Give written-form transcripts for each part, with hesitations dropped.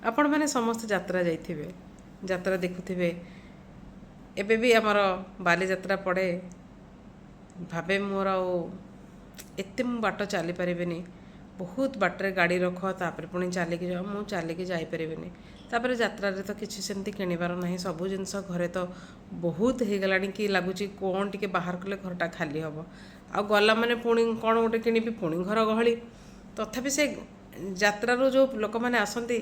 आपण मैंने समस्त यात्रा जाइथिबे यात्रा देखुथिबे एबे भी आमर बाली यात्रा पड़े भावे मोर एते मु बाट चली पारिबिनी बहुत बाटरे गाड़ी रख तापर पुणी चलिकी जाओ मु चलिकी जापरिबिनी तापर यात्रा तो किसी सेमती किणवार ना सबू जिनस घरे तो बहुत हो गला कि लगुच कौन टी बाहर कले घरटा खाली हम आ गला मैंने पुणी कौन गोटे किणी पुणी घर गहली तथापि से यात्रार जो लोक मैंने आसती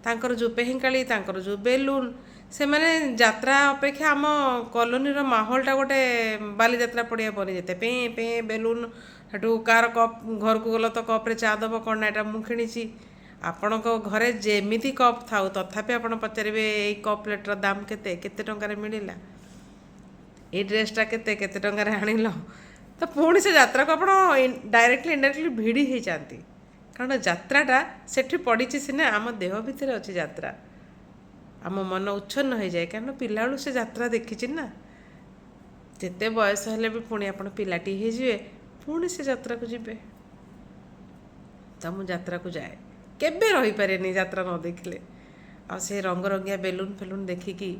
तांकर जो पेहिंकाली तांकर जो बेलून से मैंने यात्रा अपेक्षा आम कॉलोनी माहौलटा गोटे बाली यात्रा पड़िया बनी जाते पे पे बेलून हेटू कार कप घर को गल तो कप्रे चा दब कौन ना यहाँ मुझे आपण घरे जेमिति कप था तथापि आप पचारे ये कप प्लेटर दाम केते केते टंकार मिलला ये ड्रेसटा केते केते टंकार आनिल तो पुणी से यात्रा को आप डायरेक्टली इनडायरेक्टली भिड़ी ही जाती कारण यात्राटा सेठी पड़ी सीना आम देह भितर अच्छी यात्रा आम मन उच्छन्न हो जाए कारण पिला से यात्रा देखी ना जिते बयस हेले भी पुणी आप पिलाटी हो पुणी से यात्रा को जीवे तो मुझे यात्रा को जाए केबे रही पारे यात्रा न देखले आ से रंग रंगिया बेलून फेलून देखिकी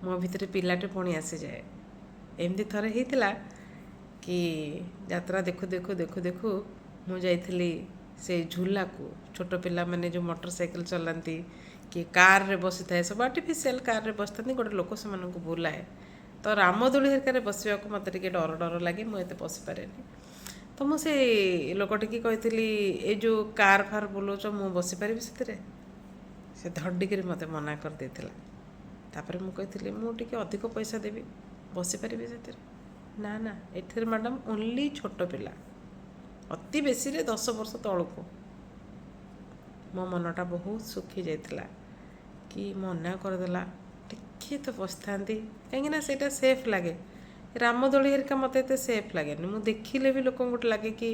मो भितर पिलाटे पुणी आसी जाए एमती थरे होता कि यात्रा देखु देखु देखु देखु मु जाइली से झूला को छोट पिला मैंने जो मोटरसाइकिल चलाती कि कार रे बसी थाए सब आर्टिफिशियल कार रे बसता गोटे लोक से बुलाए तो रामदोली हेरिकार बसवा मत डर डर लगे मुझे बसी पारे तो मुझे लोकटी कही ये जो कार फार बुलाऊच मु बसी पारि से धड़िक मत मना कर देथिला तापर मु कही मुझे अधिक पैसा देवी बसी पारि से ना ना एठर मैडम ओनली छोट पिला अति बेसी रे 10 वर्ष तलू मो मनटा बहुत सुखी जाइथिला कि मना करदेला टिके तो बसता कहीं सेटा सेफ लगे रामदोली हेरिका मत एत सेफ लगे मुझे देखिले भी लोक गोटे लगे कि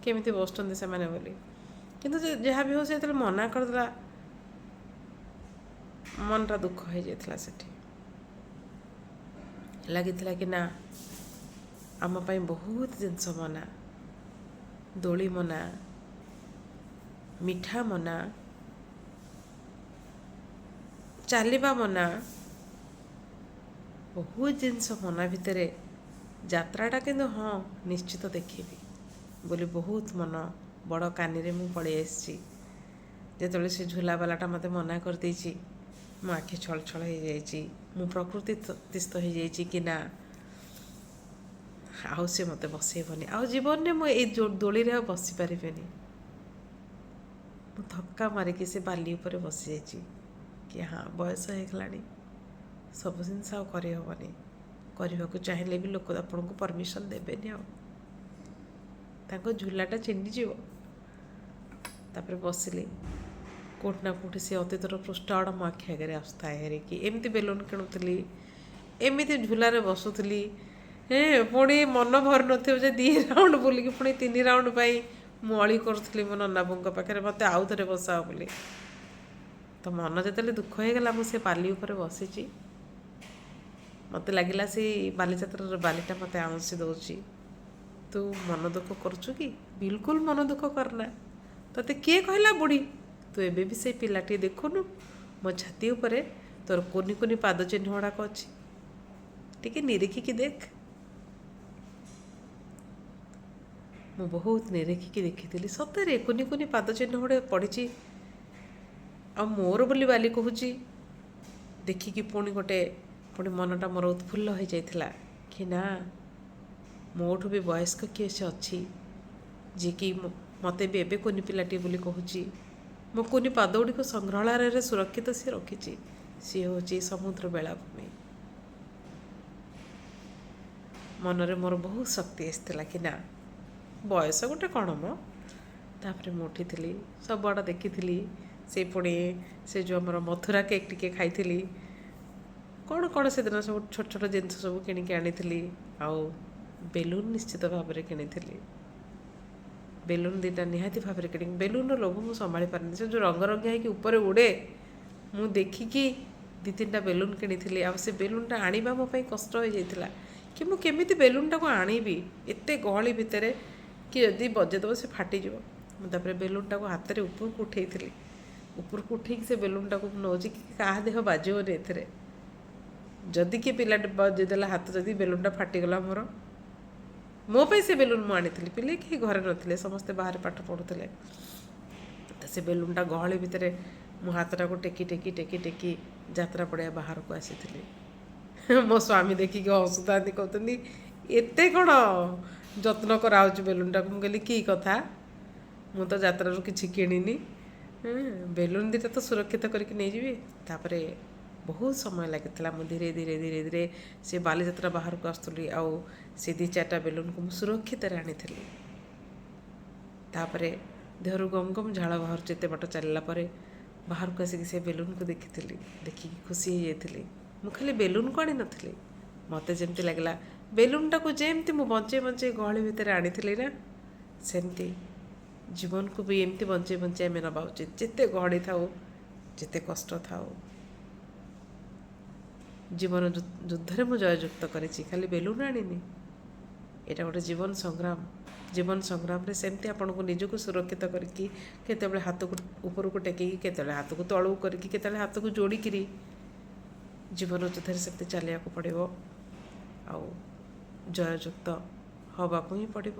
केमी बसुँच से बोली किंतु जहाँ भी हो से मना करदेला मनटा दुख हो जाता सेठी लगी कि ना आम पाई बहुत जिनस मना दोली मना मिठा मना चलवा मना बहुत जिनस मना भितर यात्राटा किंतु हाँ निश्चित देखी बोली बहुत मन बड़ कानी मु पड़े आसी जो से झूलावालाटा मत मना कर देछि मो आखि छल छल हो जाइए मु प्रकृति तीस्थ हो जाइए कि ना आउ से मत बसैबनी आ जीवन में मुझे दोली रे बसी पारे धक्का मारिकी से बाली उपर बसी जाइए कि हाँ बयस होगला सब जिनस आनी करने को चाहिए भी लोक आपन को परमिशन देवेनि झूलाटा चिंडीज तापर बसिली कोटना कोटी से अतीतर पृष्ठ आड़ मो आखि आगे आसता है कि एमती बेलून किणुली एमती झूलार बसुली पुणी मन भर न 2 राउंड बुलिकी पुणी 3 राउंड पाई मुली करुली मो ननाबू पाखे मत आउ थे बसाओ बोली तो मन जो दुख होगला मुझे बाली उपर बसी मत लगिला से बाली यात्रा बालीटा मत आउंसी दौची तू मन दुख करुचु कि बिल्कुल मन दुख करना तते किए कहला बुढ़ी तू एबे भी से पिलाटी देखुनु मो छाती उपरे तोर कोनी कोनी पाद चिन्ह गुड़ाक अच्छी टिके निरीखिकी देख मु बहुत निरीखिकी देखी सतरे कोनी कोनी पाद चिन्ह गुड़े पड़ी आ मोर बोली बाली कहूँ देखिकी पुणी गोटे पुणी मनटा मोर उत्फुल्ल हो जाइथिला कि ना मोठू भी वयस्क किए से अच्छी जी कि मते भी एबे कोनी पिलाटी बोली कहूँ मो कोनी पाद गुड़ी संग्रहालय सुरक्षित सी रखी सी हूँ समुद्र बेलाभूमि मनरे मोर बहुत शक्ति आसला कि ना बयस गोटे कौन मो तापर मुठी थी सब आड़ देखी से पुणी से जो आम मथुरा केक टिके खाई कौन कौन से दिन सब छोट छोट जिनस सब किणिकी आनी आउ बेलून निश्चित भाव में किनी बेलून 2टा निहाती भाव में किणी बेलून लोभ मुझे संभाली पारनी से जो रंग रंगिया होकर ऊपर उड़े मु देखिकी 2-3टा बेलून किनी आ से बेलूनटा आनिबा मो पई कष्ट हो जाइतिला कि मु केमिति बेलूनटा को आनिबी एते गहली भितर कि यदि बजेदेव से फाटीज मुझे बेलूनटा को हाथ में ऊपर को उठे ଉପରକୁ ଉଠେଇକି ସେ ବେଲୁନଟାକୁ ମୁଁ ନେଉଛି କି କାହା ଦେହ ବାଜିବନି ଏଥିରେ। ଯଦି କିଏ ପିଲାଟେ ବଜେଇଦେଲା ହାତ, ଯଦି ବେଲୁନଟା ଫାଟିଗଲା ମୋର, ମୋ ପାଇଁ ସେ ବେଲୁନ ମୁଁ ଆଣିଥିଲି। ପିଲେ କେହି ଘରେ ନଥିଲେ, ସମସ୍ତେ ବାହାରେ ପାଠ ପଢ଼ୁଥିଲେ। ତ ସେ ବେଲୁନଟା ଗହଳି ଭିତରେ ମୋ ହାତଟାକୁ ଟେକି ଟେକି ଟେକି ଟେକି ଯାତ୍ରା ପଡ଼ିଆ ବାହାରକୁ ଆସିଥିଲି। ମୋ ସ୍ୱାମୀ ଦେଖିକି ହସୁଥାନ୍ତି, କହୁଛନ୍ତି ଏତେ କ'ଣ ଯତ୍ନ କରାହେଉଛି ବେଲୁନଟାକୁ। ମୁଁ କହିଲି କି କଥା, ମୁଁ ତ ଯାତ୍ରାରୁ କିଛି କିଣିନି, ବେଲୁନ ଦୁଇଟା ତ ସୁରକ୍ଷିତ କରିକି ନେଇଯିବି। ତାପରେ ବହୁତ ସମୟ ଲାଗିଥିଲା। ମୁଁ ଧୀରେ ଧୀରେ ଧୀରେ ଧୀରେ ସେ ବାଲିଯାତ୍ରା ବାହାରକୁ ଆସୁଥିଲି, ଆଉ ସେ 2-4ଟା ବେଲୁନକୁ ମୁଁ ସୁରକ୍ଷିତରେ ଆଣିଥିଲି। ତାପରେ ଦେହରୁ ଗମ ଗମ ଝାଳ ବାହାରୁଛି ଏତେ ବାଟ ଚାଲିଲା ପରେ। ବାହାରକୁ ଆସିକି ସେ ବେଲୁନକୁ ଦେଖିଥିଲି, ଦେଖିକି ଖୁସି ହେଇଯାଇଥିଲି। ମୁଁ ଖାଲି ବେଲୁନକୁ ଆଣିନଥିଲି, ମୋତେ ଯେମିତି ଲାଗିଲା ବେଲୁନଟାକୁ ଯେମିତି ମୁଁ ବଞ୍ଚେଇ ବଞ୍ଚେଇ ଗହଳି ଭିତରେ ଆଣିଥିଲି ନା, ସେମିତି ଜୀବନକୁ ବି ଏମିତି ବଞ୍ଚେଇ ବଞ୍ଚେଇ ଆମେ ନେବା ଉଚିତ। ଯେତେ ଗହଳି ଥାଉ, ଯେତେ କଷ୍ଟ ଥାଉ, ଜୀବନ ଯୁଦ୍ଧରେ ମୁଁ ଜୟଯୁକ୍ତ କରିଛି, ଖାଲି ବେଲୁନ ଆଣିନି। ଏଇଟା ଗୋଟେ ଜୀବନ ସଂଗ୍ରାମ। ଜୀବନ ସଂଗ୍ରାମରେ ସେମିତି ଆପଣଙ୍କୁ ନିଜକୁ ସୁରକ୍ଷିତ କରିକି, କେତେବେଳେ ହାତକୁ ଉପରକୁ ଟେକିକି, କେତେବେଳେ ହାତକୁ ତଳକୁ କରିକି, କେତେବେଳେ ହାତକୁ ଯୋଡ଼ିକିରି ଜୀବନ ଯୁଦ୍ଧରେ ସେମିତି ଚାଲିବାକୁ ପଡ଼ିବ, ଆଉ ଜୟଯୁକ୍ତ ହେବାକୁ ହିଁ ପଡ଼ିବ।